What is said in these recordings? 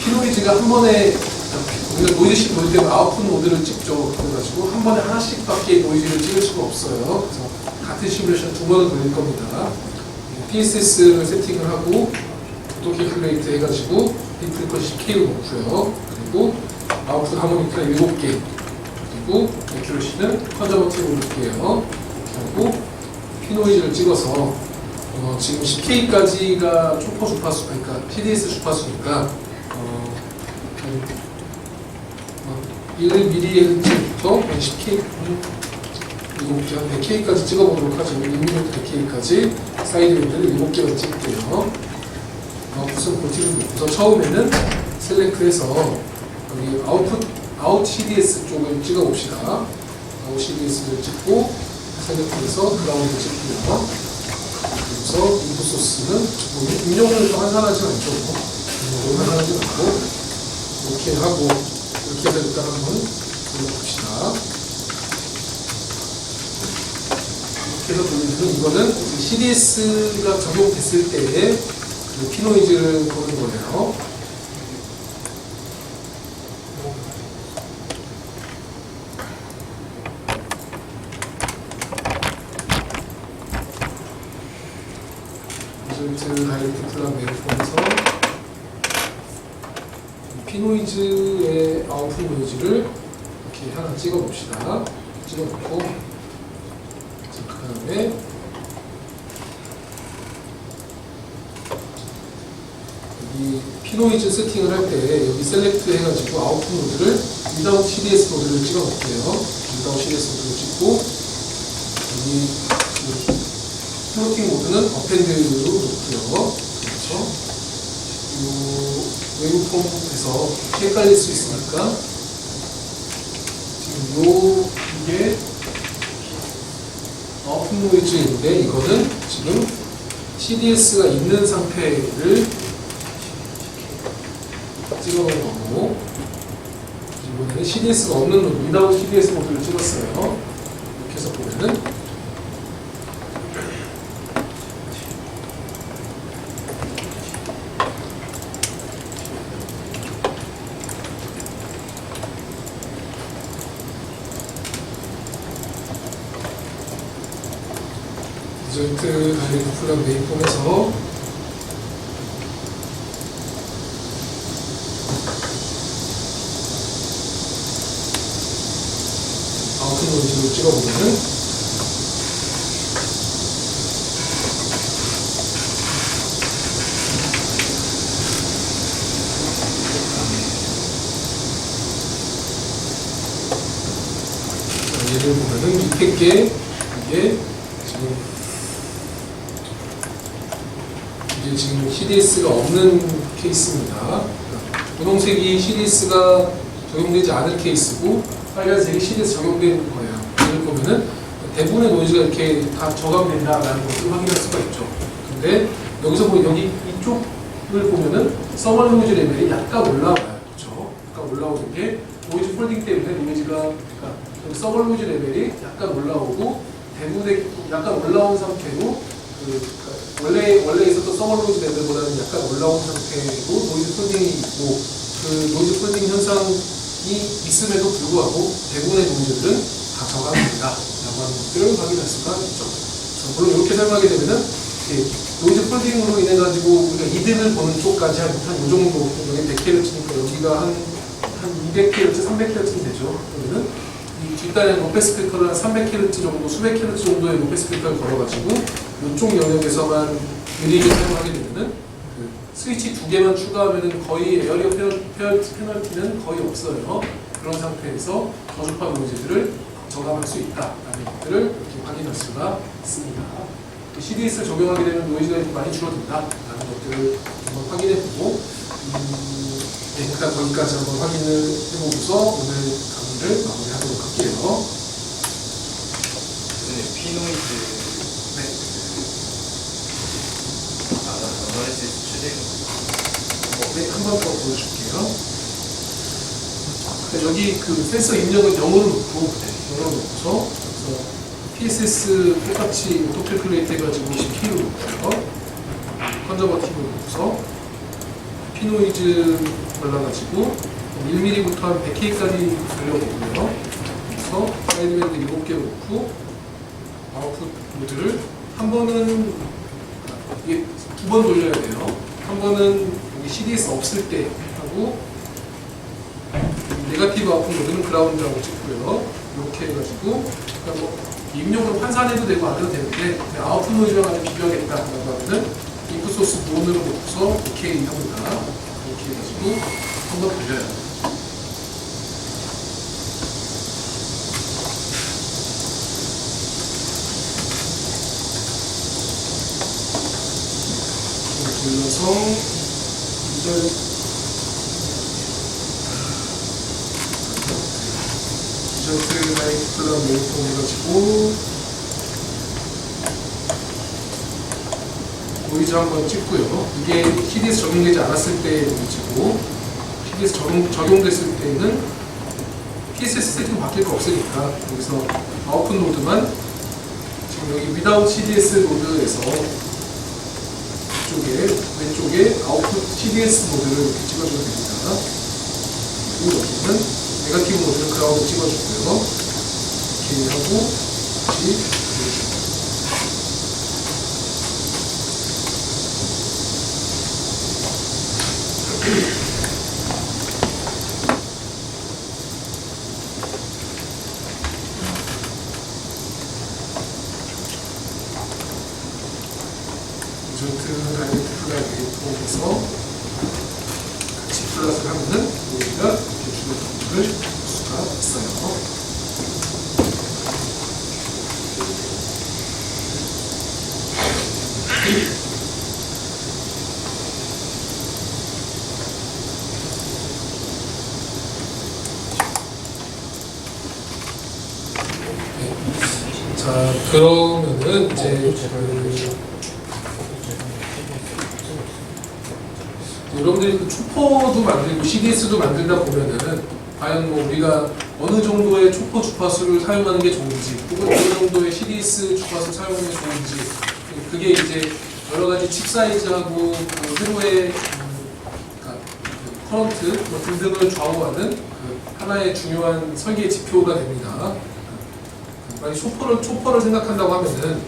피노이즈가 한 번에 우리가 노이즈식 모드 때문에 아웃풋 모드를 찍죠. 그래가지고 한 번에 하나씩밖에 노이즈를 찍을 수가 없어요. 그래서 같은 시뮬레이션 두 번을 돌릴 겁니다. PSS를 세팅을 하고 오토캘큘레이트 해가지고 비트 프리퀀시 K로 놓고요. 그리고 아웃풋 하모니카 7개, 그리고 애큐러시는 컨저버티브로 놓을게요. 그리고 피노이즈를 찍어서 지금 10K까지가 초퍼 주파수, 그러니까 TDS 주파수니까 1mHz부터 10K, 100K까지 찍어보도록 하죠. 1mm 100K까지 사이드 밴드를 7개만 찍을게요. 무슨 볼티를 놓고서 처음에는 셀렉트해서 여기 아웃 CDS 쪽을 찍어봅시다. 아웃 CDS를 찍고 셀렉트해서 그라운드 찍고요. 그래서 인풋 소스는 인용을 좀 한산하지 않죠. 인용을 한산하지 않고 이렇게 하고 이렇게 해서 일단 한번 돌려봅시다. 이렇게 해서 돌리면 이거는 CDS가 적용됐을 때의 그 피노이즈를 보는 거예요. 리졸트 다이렉트 플랑 웨이폼에서 피노이즈의 아웃풋 노이즈를 이렇게 하나 찍어봅시다. 찍어놓고 그 다음에 이 피노이즈 세팅을 할 때 여기 셀렉트 해가지고 아웃풋 노드를 without CDS 노드를 찍어 놓을게요. without CDS 노드를 찍고 여기 플로팅 모드는 어펜드로 놓고요. 그렇죠? 이 웨이브폼에서 헷갈릴 수 있으니까 지금 이게 아웃풋 노이즈인데 이거는 지금 CDS가 있는 상태를 찍어놓은 거고, 이번에는 CDS가 없는 노드, without CDS 모드를 찍었어요. 이렇게 해서 보면은 리졸트 다이렉트 플랑 웨이폼에서 아웃풋 노이즈를 찍어보면은 얘를 보면은 600개 이게 지금 CDS가 없는 케이스입니다. 분홍색이 CDS가 적용되지 않을 케이스고 빨간색이 CDS 적용되는 거예요. 이걸 보면은 대부분의 노이즈가 이렇게 다 저감된다라는 것을 확인할 수가 있죠. 근데 여기서 보면 여기 이쪽을 보면은 서멀 노이즈 레벨이 약간 올라와요. 그렇죠? 약간 올라오는 게 노이즈 폴딩 때문에 노이즈가 그러니까 여기 서멀 노이즈 레벨이 약간 올라오고 대부분의 약간 올라온 상태로 원래 있었던 서멀 노이즈 레벨보다는 약간 올라온 상태로 노이즈 폴딩이 있고 그 노이즈 폴딩 현상이 있음에도 불구하고 대부분의 노이즈들은 다 저감됩니다. 라고 하는 것들을 확인할 수가 있죠. 물론 이렇게 설명하게 되면은 노이즈 폴딩으로 인해 가지고 우리가 이득을 보는 쪽까지 한 이 정도, 여기 100Hz니까 여기가 한 200Hz, 300Hz 되죠. 그러면은 이 뒷단에 로페 스피커를 한 300Hz 정도, 수백 Hz 정도의 로페 스피커를 걸어가지고 이쪽 영역에서만 유닛을 사용하게 되면은 그 스위치 2개만 추가하면은 거의 에어리어 페널티는 거의 없어요. 그런 상태에서 저주파 노이즈들을 저감할 수 있다라는 것들을 이렇게 확인할 수가 있습니다. CDS를 적용하게 되면 노이즈가 이렇게 많이 줄어든다라는 것들을 한번 확인해보고 일단 거기까지 한번 확인을 해보고서 오늘 강의를 마무리하도록 할게요. 네, 피노이즈. 네. 어널리시스 추진. 네, 한 번 더 보여줄게요. 여기 그 센서 입력은 0으로 놓고, 0으로 놓고서, 그래서 PSS 똑같이 오토캘큘레이트 해가지고 10K로 놓고요. 컨저버티브 놓고서, BP 노이즈 발라가지고 1mm부터 한 100K까지 돌려보고요. 그래서 사이드밴드 7개 놓고 아웃풋 모드를 한 번은 이게 2번 돌려야 돼요. 한 번은 여기 CDS 없을 때 하고 네거티브 아웃풋 모드는 그라운드라고 찍고요. 이렇게 해가지고 그러니까 뭐 입력으로 환산해도 되고 안 해도 되는데 아웃풋 노이즈랑 만약 비교하겠다라고 하면은 인풋 소스 무온으로 놓고서 OK 합니다. 이렇게 해가지고 한번 돌려요. 돌려서 디저트 라이트랑 웨이폼 해가지고 노이즈 한번 찍고요. 이게 CDS 적용되지 않았을 때의 노이즈고 CDS 적용됐을 때는 PSS 세팅 바뀔 거 없으니까 여기서 아웃풋 노드만 지금 여기 without CDS 노드에서 왼쪽에 아웃풋 CDS 모드를 이렇게 찍어주면 됩니다. 그리고 여기는 네거티브 모드는 그라운드 찍어주고요. 이렇게 하고 다시 보여줍니다. 디저트 다이렉트 플라이 웨이폼에서 같이 플러스를 하면은 우리가 이렇게 줄어드는 걸 볼 수가 있어요. 자, 그러면은 이제 여러분들이 그 초퍼도 만들고 CDS도 만들다 보면은 과연 뭐 우리가 어느 정도의 초퍼 주파수를 사용하는 게 좋은지 혹은 어느 정도의 CDS 주파수를 사용하는 게 좋은지 그게 이제 여러 가지 칩 사이즈하고 그 회로의 그러니까 그 커런트 뭐 등등을 좌우하는 그 하나의 중요한 설계 지표가 됩니다. 만약 초퍼를 생각한다고 하면은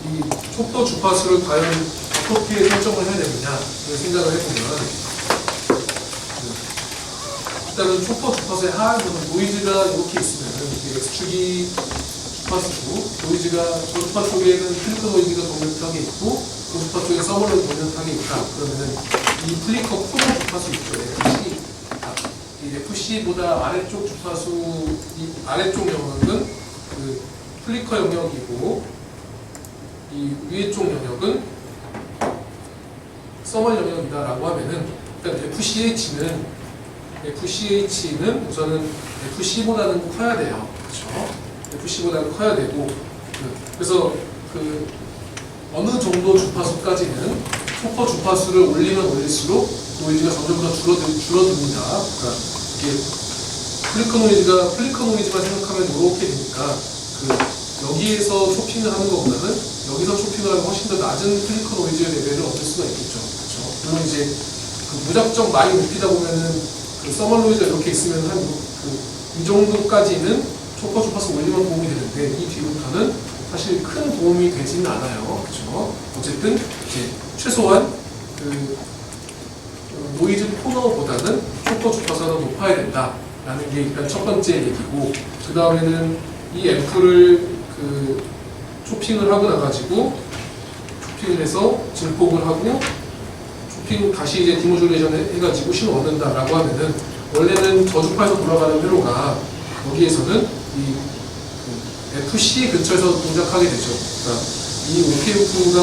이 초퍼 주파수를 과연 어떻게 설정을 해야 되느냐 생각을 해보면 일단은 초퍼 주파수의 하한부분 노이즈가 이렇게 있으면은 이게 X축이 주파수고 노이즈가 저 주파 쪽에는 플리커 노이즈가 동일하게 있고 그 주파 쪽에 서머는 동일하게 있다. 그러면은 이 플리커 프로 주파수 있죠. FC 이 FC보다 아래쪽 주파수 이 아래쪽 영역은 그 플리커 영역이고 이 위에 쪽 영역은 서멀 영역이다라고 하면은 일단 FCH는 우선은 FC보다는 커야 돼요. 그렇죠? FC보다는 커야 되고 그래서 그 어느 정도 주파수까지는 초퍼 주파수를 올리면 올릴수록 노이즈가 점점 더 줄어듭니다. 그러니까 이게 플리커 노이즈만 생각하면 이렇게 되니까 그 여기에서 쇼핑을 하는 것보다는 여기서 쇼핑을 하면 훨씬 더 낮은 플리커 노이즈 레벨을 얻을 수가 있겠죠. 그렇죠? 물론 이제 그 무작정 많이 높이다 보면은 그 서멀 노이즈가 이렇게 있으면 이 정도까지는 초퍼 주파수 올리면 도움이 되는데 이 뒤부터는 사실 큰 도움이 되지는 않아요. 그렇죠? 어쨌든 이제 최소한 그 노이즈 토너보다는 초퍼 주파수가 더 높아야 된다라는 게 일단 첫 번째 얘기고 그 다음에는 이 앰프를 그 쇼핑을 하고 나가지고 쇼핑을 해서 증폭을 하고 쇼핑 다시 이제 디모듈레이션 해가지고 신호 얻는다라고 하면은 원래는 저주파에서 돌아가는 회로가 여기에서는 이 FC 근처에서 동작하게 되죠. 그러니까 이 OPF가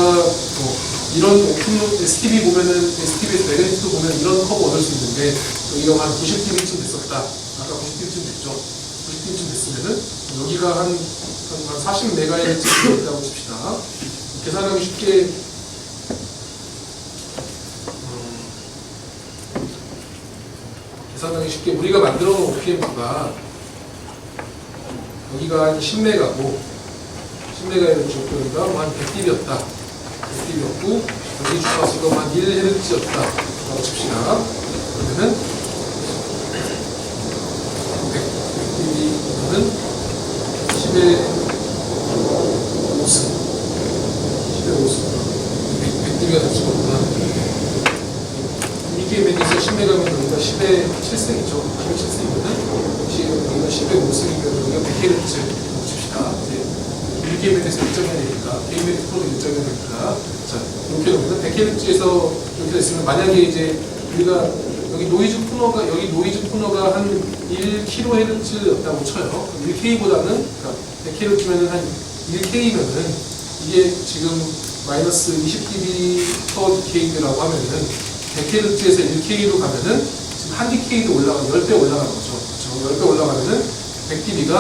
이런 오픈 STB 보면은 STB에서 매그니트도 보면 이런 커브 얻을 수 있는데 여기가 한 90dB쯤 됐었다. 아까 90dB쯤 됐죠. 90dB쯤 됐으면은 여기가 한 40MHz 있다고 칩시다. 계산하기 쉽게 우리가 만들어 놓은 OPM프가 여기가 한 10메가고 10메가헤르츠 정도니까 한 100dB였다. 100dB였고 여기 주파수가 한 1Hz였다. 라고 칩시다. 그러면은 100dB는 10의 5승 10의 5승 100dB가 될 수가 없구나. 유니게임 매니스 10메가면 여기가 10의 7승이죠. 10의 7승이면은 여기가 10의 5승이면 여기가 100Hz 칩시다. 유니게임 매니스 1.1 되니까 게임 매니스 프로도 1.1 되니까 자 이렇게 놓으면 100Hz에서 이렇게 됐으면 만약에 이제 우리가 여기 노이즈 푸너가 한 1kHz였다고 쳐요. 그럼 1K보다는 그러니까 100Hz면은 한 1K면은 이게 지금 마이너스 20dB per decay라고 하면은 100Hz에서 1K로 가면은 지금 한 디케이도 올라가면 10배 올라가는 거죠. 그렇죠? 10배 올라가면은 100dB가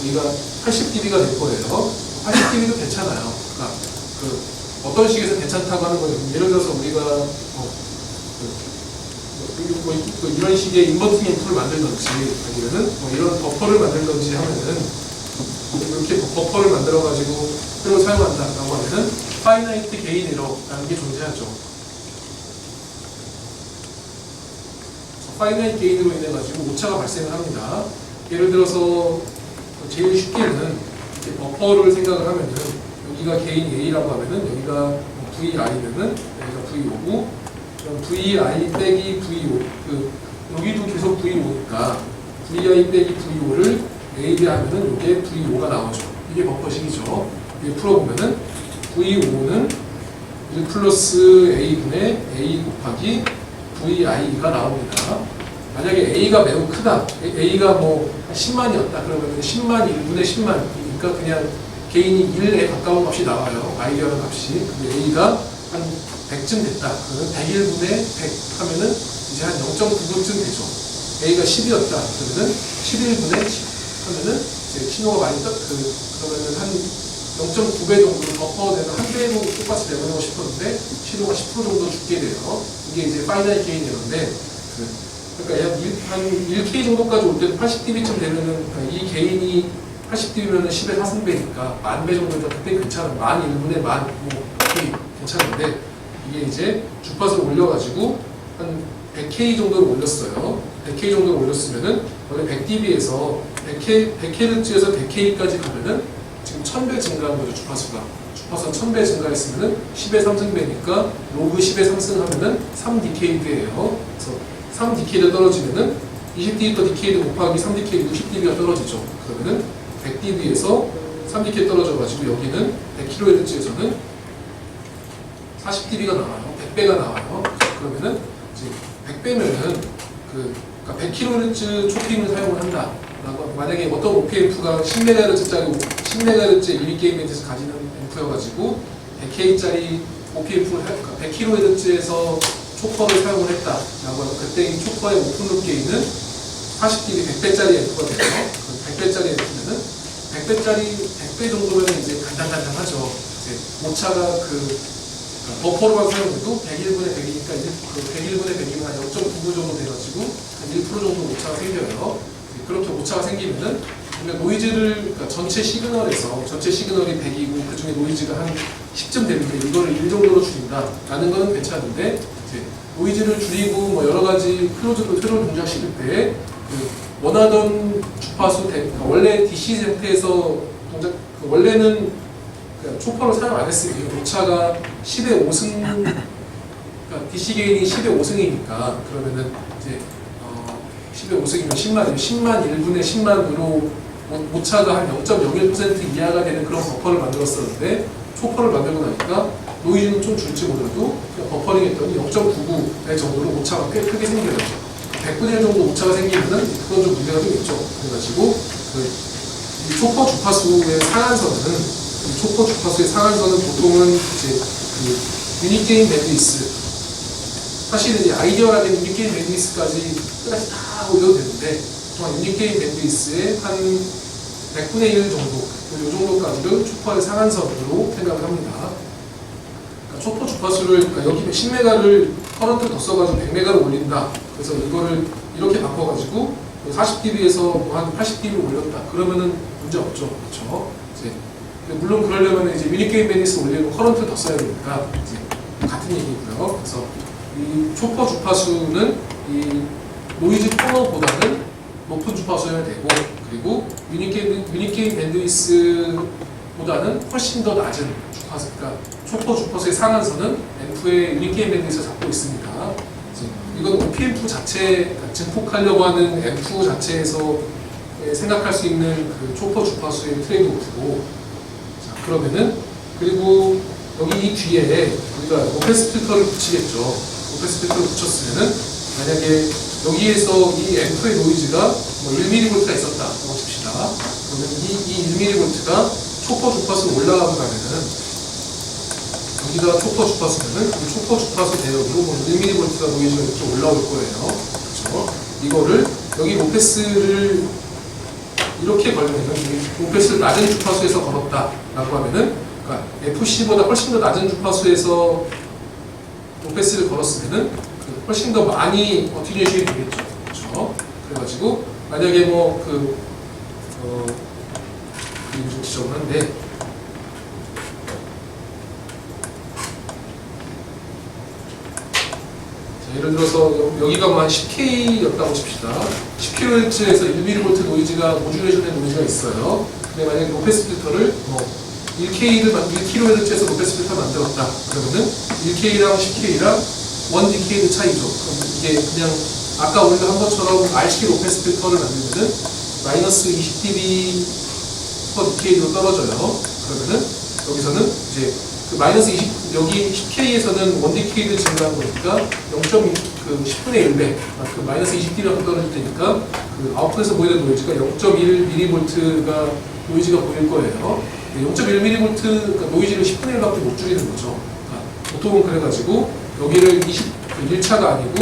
여기가 80dB가 될 거예요. 80dB도 괜찮아요. 그러니까 어떤 식에서 괜찮다고 하는 거예요. 예를 들어서 우리가 이런 식의 인버팅 앰프를 만들든지 아니면은 이런 버퍼를 만들든지 하면은 이렇게 버퍼를 만들어 가지고 새로 사용한다라고 하면은 파이나이트 게인 에러라는 게 존재하죠. 파이나이트 게인으로 인해 가지고 오차가 발생을 합니다. 예를 들어서 제일 쉽게는 이렇게 버퍼를 생각을 하면은 여기가 게인 A라고 하면은 여기가 VI면은 여기가 V5고 VI 빼기 V5 여기도 계속 V5니까 VI 빼기 V5를 A에 하면은 이게 V5가 나오죠. 이게 버퍼식이죠. 이게 풀어보면은 V5는 1 플러스 A분의 A 곱하기 VI가 나옵니다. 만약에 A가 매우 크다, A가 뭐 10만이었다 그러면 10만 1분의 10만이니까 그냥 개인이 1에 가까운 값이 나와요. I라는 값이. 근데 A가 한 100쯤 됐다. 그러면 101분의 100 하면은 이제 한 0.99쯤 되죠. A가 10이었다. 그러면은 11분의 10 하면은 이제 신호가 많이 그러면은 한 0.9배 정도 버퍼되는 한 배로 똑같이 내보내고 싶었는데 신호가 10% 정도 죽게 돼요. 이게 이제 파이널 게인 에러인데 그러니까 한 1K 정도까지 올 때는 80dB쯤 되면은 이 게인이 80dB면은 10의 4승배니까 10,000배 정도니까 그때 괜찮아. 11,000분의 10,000K 괜찮은데 이게 이제 주파수를 올려가지고 한 100K 정도를 올렸어요. 100K 정도를 올렸으면은 원래 100dB에서 100Hz에서 100K까지 가면은 지금 1000배 증가한 거죠. 주파수가 1000배 증가했으면은 10의 3승배니까 로그 10의 상승하면은 3디케이드예요. 그래서 3디케이드 떨어지면은 20dB per 디케이드 곱하기 3디케이드 60dB가 떨어지죠. 그러면은 100dB에서 3디케이드 떨어져가지고 여기는 100kHz에서는 40dB가 나와요. 100배가 나와요. 그러면은 이제 100배면은 그러니까 100kHz 초핑을 사용을 한다. 만약에 어떤 OPM프가 10MHz짜리 10MHz 유니게임 밴드에서 가지는 앰프여가지고 100K짜리 OPM프를 100kHz에서 초퍼를 사용을 했다라고 하면 그때 이 초퍼의 오픈룩 게인은 40dB 100배짜리 앰프가 돼요. 100배짜리 앰프면은 100배 정도면 이제 간단하죠. 이제 오차가 버퍼로만 사용해도 101분의 100이니까 이제 101분의 100이면 한 0.99 정도 돼가지고 한 1% 정도 오차가 생겨요. 그렇게 오차가 생기면은 우리가 노이즈를 그러니까 전체 시그널이 100이고 그 중에 노이즈가 한 10쯤 되는데 이거를 1 정도로 줄인다라는 거는 괜찮은데 이제 노이즈를 줄이고 뭐 여러 가지 클로즈드 트롤 동작시킬 때 원하던 주파수 그러니까 원래 DC 상태에서 원래는 그러니까 초퍼를 사용 안 했으니 오차가 10의 5승 그러니까 DC 게인이 10의 5승이니까 그러면은 이제 10의 5승이면 10만 1분의 10만으로 오차가 한 0.01% 이하가 되는 그런 버퍼를 만들었었는데 초퍼를 만들고 나니까 노이즈는 좀 줄지 몰라도 버퍼링 했더니 0.99의 정도로 오차가 꽤 크게 생겨요. 100분의 1 정도 오차가 생기면은 그건 좀 문제가 좀 있죠. 그래가지고 이 초퍼 주파수의 상한선은 보통은 이제 유니게인 밴드위스 사실은 이제 아이디어라는 유니게인 밴드위스까지 끝까지 다 올려도 되는데 보통 유니게인 밴드위스의 한 100분의 1 정도 이 정도까지를 초퍼의 상한선으로 생각을 합니다. 그러니까 초퍼 주파수를 그러니까 여기 10메가를 커런트를 더 써가지고 100메가를 올린다. 그래서 이거를 이렇게 바꿔가지고 40dB에서 한 80dB 올렸다. 그러면은 문제 없죠. 그렇죠? 이제 물론 그러려면 이제 유니게인 밴드위스 올리고 커런트를 더 써야 되니까 이제 같은 얘기고요. 그래서 이 초퍼 주파수는 이 노이즈 코너보다는 높은 주파수여야 되고, 그리고 유닛게인 밴드위스보다는 훨씬 더 낮은 주파수, 그러니까 초퍼 주파수의 상한선은 앰프의 유닛게인 밴드위스가 잡고 있습니다. 이건 OP앰프 자체, 증폭하려고 하는 앰프 자체에서 생각할 수 있는 그 초퍼 주파수의 트레이드오프고, 자, 그러면은, 그리고 여기 이 뒤에 우리가 오페스 필터를 붙이겠죠. 오페스 필터를 붙였으면은, 만약에 여기에서 이 앰프의 노이즈가 뭐 1mV가 있었다고 칩시다. 그러면 이 1mV가 초퍼 주파수로 올라가고 가면은, 여기가 초퍼 주파수면은 이 초퍼 주파수 대역으로 1mV가 노이즈가 이렇게 올라올 거예요. 그렇죠? 이거를 여기 오페스를 이렇게 걸면은 오페스를 낮은 주파수에서 걸었다라고 하면은, 그러니까 FC보다 훨씬 더 낮은 주파수에서 오페스를 걸었으면은 훨씬 더 많이 어티뉴에이션이 되겠죠. 그렇죠? 그래가지고 만약에 뭐 이거 좀 지적을 한데. 예를 들어서 여기가 뭐 한 10K였다고 칩시다. 10kHz에서 1mV 노이즈가 모듈레이션된 노이즈가 있어요. 근데 만약에 오페스 필터를 뭐 1kHz에서 오페스 필터 만들었다. 그러면은 1K랑 10K랑 1dB 차이죠. 그럼 이게 그냥 아까 우리가 한 것처럼 RCK 오페스 필터를 만들면은 마이너스 20dB per decay로 떨어져요. 그러면은 여기서는 이제 그 마이너스 20, 여기 10K에서는 1dB 증가한 거니까 0.2, 그 10분의 1배, 그 마이너스 20dB가 떨어질 테니까 그 아웃풋에서 보이는 노이즈가 0.1mV가 노이즈가 보일 거예요. 0.1mV, 그러니까 노이즈를 10분의 1밖에 못 줄이는 거죠. 그러니까 보통은 그래가지고 여기를 1차가 아니고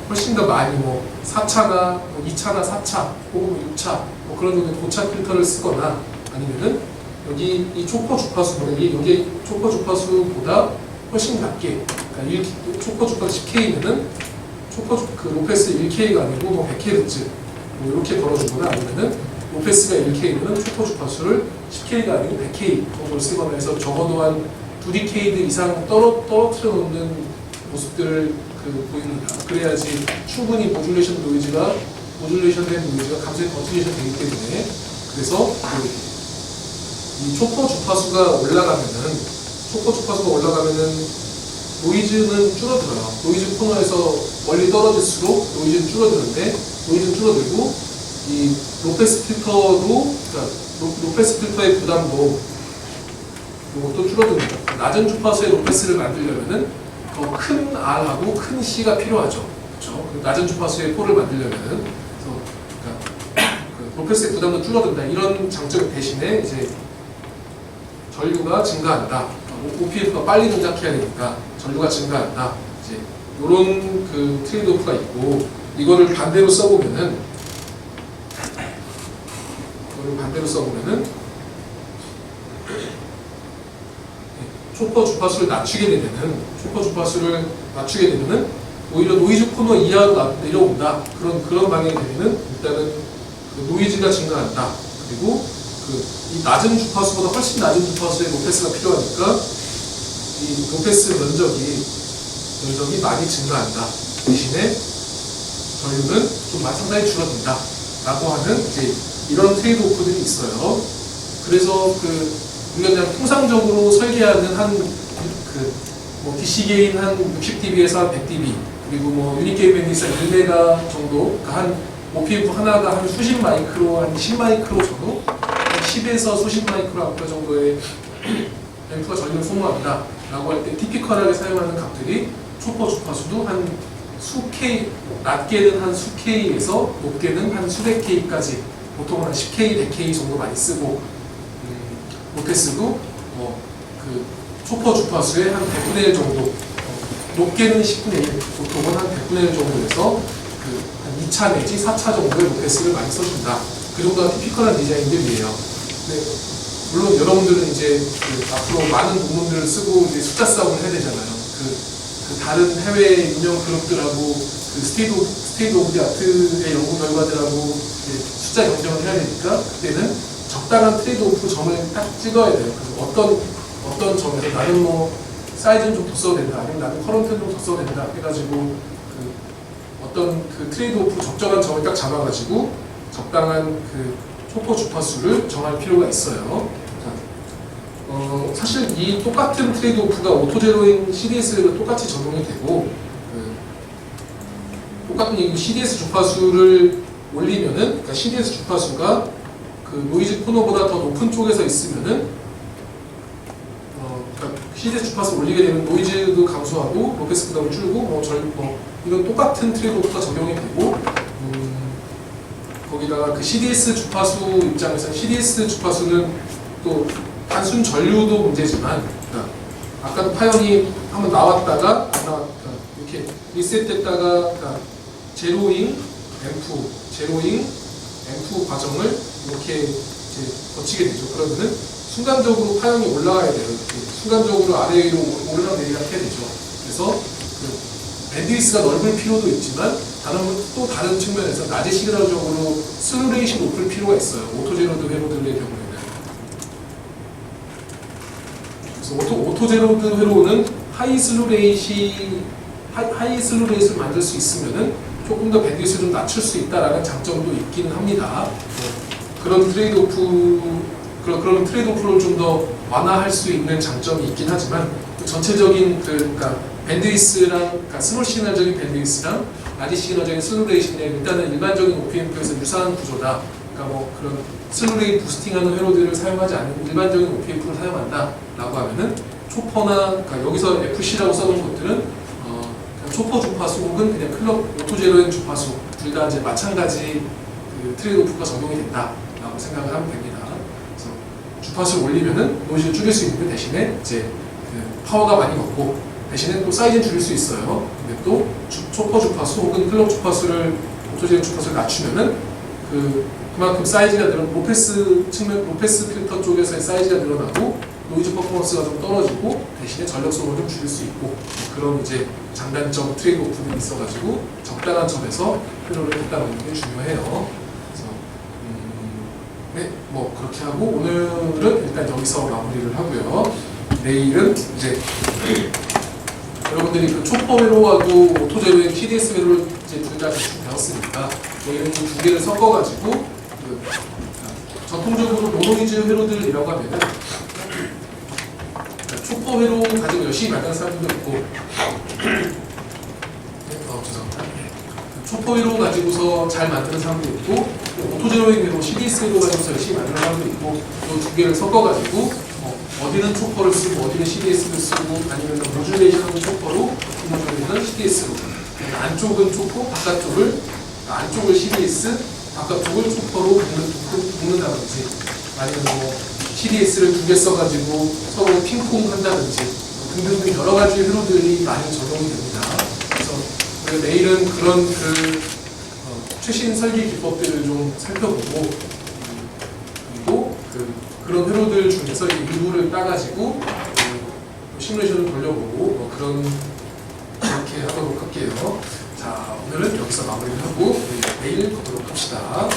훨씬 더 많이 뭐 4차나 뭐 2차나 4차 혹은 6차 뭐 그런 종류의 고차 필터를 쓰거나 아니면은 여기 이 초퍼 주파수보다 여기 초퍼 주파수보다 훨씬 낮게, 그러니까 초퍼 주파수 10K면은 그 로페스 1K가 아니고 뭐 100Hz 뭐 이렇게 걸어주거나 아니면은 로페스가 1K면은 초퍼 주파수를 10K가 아니고 100K 정도를 쓰거나 해서 적어도 한 2디케이드 이상 떨어뜨려 놓는 모습들을 보입니다. 그래야지 충분히 모듈레이션된 노이즈가 감소히 어티뉴에이션 되기 때문에, 그래서 이 초퍼 주파수가 올라가면은 노이즈는 줄어들어요. 노이즈 코너에서 멀리 떨어질수록 노이즈는 줄어드는데, 노이즈는 줄어들고 이 로페스 필터도, 그러니까 로페스 필터의 부담도 이것도 줄어듭니다. 낮은 주파수의 로페스를 만들려면은 더 큰 R하고 큰 C가 필요하죠. 그렇죠? 낮은 주파수의 폴을 만들려면은, 그래서 그러니까 로페스의 부담도 줄어든다. 이런 장점 대신에 이제 전류가 증가한다. OPF가 빨리 동작해야 되니까 전류가 증가한다. 이제 이런 그 트레이드오프가 있고, 이거를 반대로 써보면은 초퍼 주파수를 낮추게 되면은 오히려 노이즈 코너 이하로 내려온다. 그런 방향이 되면은 일단은 그 노이즈가 증가한다. 그리고 이 낮은 주파수보다 훨씬 낮은 주파수의 로페스가 필요하니까 이 로페스 면적이 많이 증가한다. 대신에 전류는 좀 상당히 줄어든다. 라고 하는 이제 이런 트레이드 오프들이 있어요. 그래서 우리가 그냥 통상적으로 설계하는 뭐 DC 게인 한 60dB에서 한 100dB, 그리고 뭐 유닛 게인 밴드위스 1메가 정도, 그러니까 한 OPF 하나가 한 수십 마이크로, 한 10마이크로 정도, 10에서 수십 마이크로 암페어 정도의 앰프가 전류를 소모한다 라고 할 때 티피컬하게 사용하는 값들이 초퍼 주파수도 한 수 K, 낮게는 한 수 K에서 높게는 한 수백 K까지, 보통은 한 10K, 100K 정도 많이 쓰고, 로페스도 초퍼 주파수의 한 100분의 1 정도, 높게는 10분의 1, 보통은 한 100분의 1 정도에서 한 2차 내지 4차 정도의 로페스를 많이 써준다. 그 정도가 티피컬한 디자인들이에요. 근데 물론 여러분들은 이제 앞으로 많은 논문들을 쓰고 이제 숫자 싸움을 해야 되잖아요. 다른 해외 유명 그룹들하고 스테이트 오브 디 아트의 연구 결과들하고 숫자 경쟁을 해야 되니까 그때는 적당한 트레이드 오프 점을 딱 찍어야 돼요. 그래서 어떤 점에서 나는 뭐 사이즈는 좀 더 써도 된다. 아니면 나는 커런트는 좀 더 써도 된다. 해가지고 그 어떤 그 트레이드 오프 적정한 점을 딱 잡아가지고 적당한 그 초포 주파수를 정할 필요가 있어요. 자, 사실 이 똑같은 트레이드 오프가 오토제로인 CDS에도 똑같이 적용이 되고 똑같은 얘기 CDS 주파수를 올리면은 그러니까 CDS 주파수가 그 노이즈 코너보다 더 높은 쪽에서 있으면은 그러니까 CDS 주파수 올리게 되면 노이즈도 감소하고 로페스 부담을 줄고 이건 똑같은 트레이드 오프가 적용이 되고 거기다가 그 CDS 주파수 입장에서는 CDS 주파수는 또 단순 전류도 문제지만 그러니까 아까도 파연이 한번 나왔다가 안 나왔다 이렇게 리셋됐다가 그러니까 제로잉 앰프 과정을 이렇게 이제 거치게 되죠. 그러면은 순간적으로 파형이 올라가야 돼요. 이렇게 순간적으로 아래 위로 오르락내리락 해야 되죠. 그래서 그 밴드위스가 넓을 필요도 있지만 또 다른 측면에서 낮의 시그널적으로 슬루 레이시 높을 필요가 있어요. 오토제로드 회로들의 경우에는. 그래서 오토제로드 회로는 하이 슬루 레이시를 만들 수 있으면은 조금 더 밴드위스를 좀 낮출 수 있다라는 장점도 있기는 합니다. 그런 트레이드 오프를 좀 더 완화할 수 있는 장점이 있긴 하지만 전체적인 그러니까 밴드위스랑 그러니까 스몰 시그널적인 밴드위스랑 라지 시그널적인 슬루 레이시는 일단은 일반적인 OPM프에서 유사한 구조다. 그러니까 뭐 그런 슬루 레이 부스팅하는 회로들을 사용하지 않는 일반적인 OPM프를 사용한다라고 하면은 초퍼나 그러니까 여기서 FC라고 써놓은 것들은 초퍼 주파수 혹은 그냥 클럽 오토제로인 주파수 둘 다 이제 마찬가지 그 트레이드 오프가 적용이 된다라고 생각을 하면 됩니다. 그래서 주파수를 올리면은 노이즈를 줄일 수 있는데 대신에 이제 그 파워가 많이 먹고 대신에 또 사이즈는 줄일 수 있어요. 근데 또 초퍼 주파수 혹은 클럽 주파수를 오토제로인 주파수를 낮추면은 그만큼 사이즈가 로페스 필터 쪽에서의 사이즈가 늘어나고 노이즈 퍼포먼스가 좀 떨어지고 대신에 전력 소모를 좀 줄일 수 있고 그런 이제 장단점 트레이드 오프들이 있어가지고 적당한 점에서 회로를 했다는 게 중요해요. 그래서 네, 뭐 그렇게 하고 오늘은 일단 여기서 마무리를 하고요. 내일은 이제 여러분들이 그 초퍼 회로하고 오토제로인 TDS 회로를 이제 둘 다 대충 배웠으니까 저희는 두 개를 섞어가지고 전통적으로 모노이즈 회로들이라고 하면은 초퍼 회로 가지고 열심히 만드는 사람들도 있고 죄송합니다. 초퍼 회로 가지고서 잘 만드는 사람도 있고 오토제로인 회로, CDS 회로 가지고서 열심히 만드는 사람도 있고 이 두 개를 섞어가지고 어디는 초퍼를 쓰고 어디는 CDS를 쓰고 아니면 모듈레이션하는 초퍼로 모듈레이션 CDS로 안쪽은 초퍼, 안쪽을 CDS, 바깥쪽을 초퍼로 묶는다든지 아니면 뭐 CDS를 두 개 써가지고 서로 핑퐁 한다든지 등등등 여러 가지 회로들이 많이 적용이 됩니다. 그래서 우리가 내일은 그런 최신 설계 기법들을 좀 살펴보고 그리고 그런 회로들 중에서 일부를 따가지고 시뮬레이션을 돌려보고 그렇게 하도록 할게요. 자, 오늘은 여기서 마무리를 하고 내일 보도록 합시다.